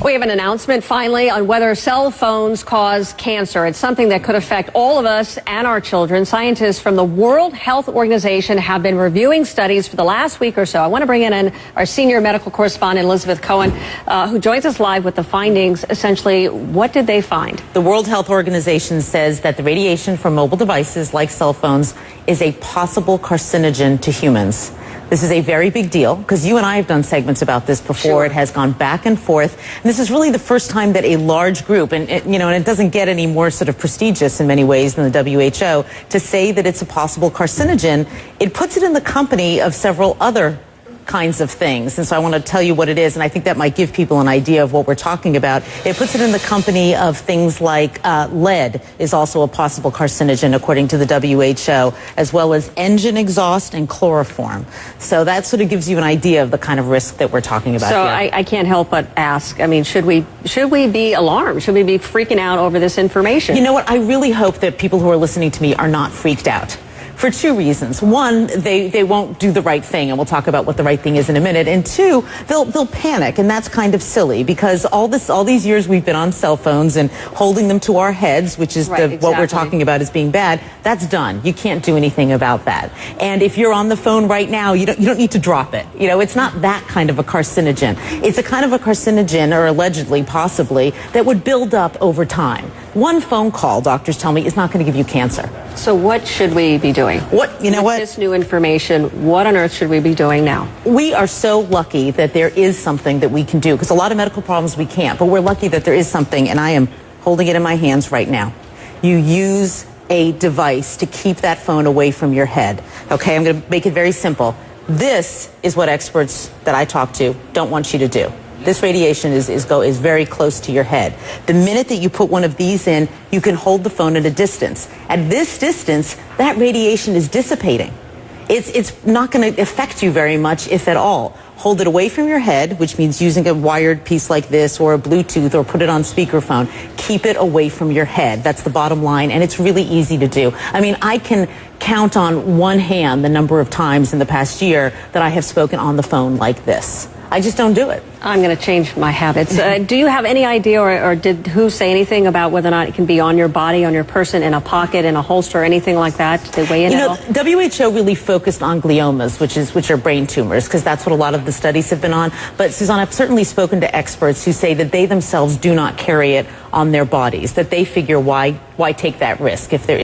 We have an announcement finally on whether cell phones cause cancer. It's something that could affect all of us and our children. Scientists from the World Health Organization have been reviewing studies for the last week or so. I want to bring in our senior medical correspondent, Elizabeth Cohen, who joins us live with the findings. Essentially, what did they find? The World Health Organization says that the radiation from mobile devices like cell phones is a possible carcinogen to humans. This is a very big deal because you and I have done segments about this before. Sure. It has gone back and forth. And this is really the first time that a large group, and it doesn't get any more sort of prestigious in many ways than the WHO, to say that it's a possible carcinogen. It puts it in the company of several other kinds of things. And so I want to tell you what it is, and I think that might give people an idea of what we're talking about. It puts it in the company of things like lead is also a possible carcinogen, according to the WHO, as well as engine exhaust and chloroform. So that sort of gives you an idea of the kind of risk that we're talking about so here. I can't help but ask, I mean, should we be alarmed? Should we be freaking out over this information? You know what? I really hope that people who are listening to me are not freaked out. For two reasons. One, they won't do the right thing, and we'll talk about what the right thing is in a minute. And two, they'll panic, and that's kind of silly because all these years we've been on cell phones and holding them to our heads, which is what we're talking about as being bad. That's done. You can't do anything about that. And if you're on the phone right now, you don't need to drop it. You know, it's not that kind of a carcinogen. It's a kind of a carcinogen, or allegedly, possibly, that would build up over time. One phone call, doctors tell me, is not going to give you cancer. So what should we be doing? With this new information, what on earth should we be doing now? We are so lucky that there is something that we can do, because a lot of medical problems we can't, but we're lucky that there is something, and I am holding it in my hands right now. You use a device to keep that phone away from your head. Okay, I'm going to make it very simple. This is what experts that I talk to don't want you to do. This radiation is very close to your head. The minute that you put one of these in, you can hold the phone at a distance. At this distance, that radiation is dissipating. It's not going to affect you very much, if at all. Hold it away from your head, which means using a wired piece like this or a Bluetooth, or put it on speakerphone. Keep it away from your head. That's the bottom line, and it's really easy to do. I mean, I can count on one hand the number of times in the past year that I have spoken on the phone like this. I just don't do it. I'm going to change my habits. Do you have any idea, or did who say anything about whether or not it can be on your body, on your person, in a pocket, in a holster, anything like that? Did they weigh in at all? WHO really focused on gliomas, which are brain tumors, because that's what a lot of the studies have been on. But Suzanne, I've certainly spoken to experts who say that they themselves do not carry it on their bodies, that they figure why take that risk if there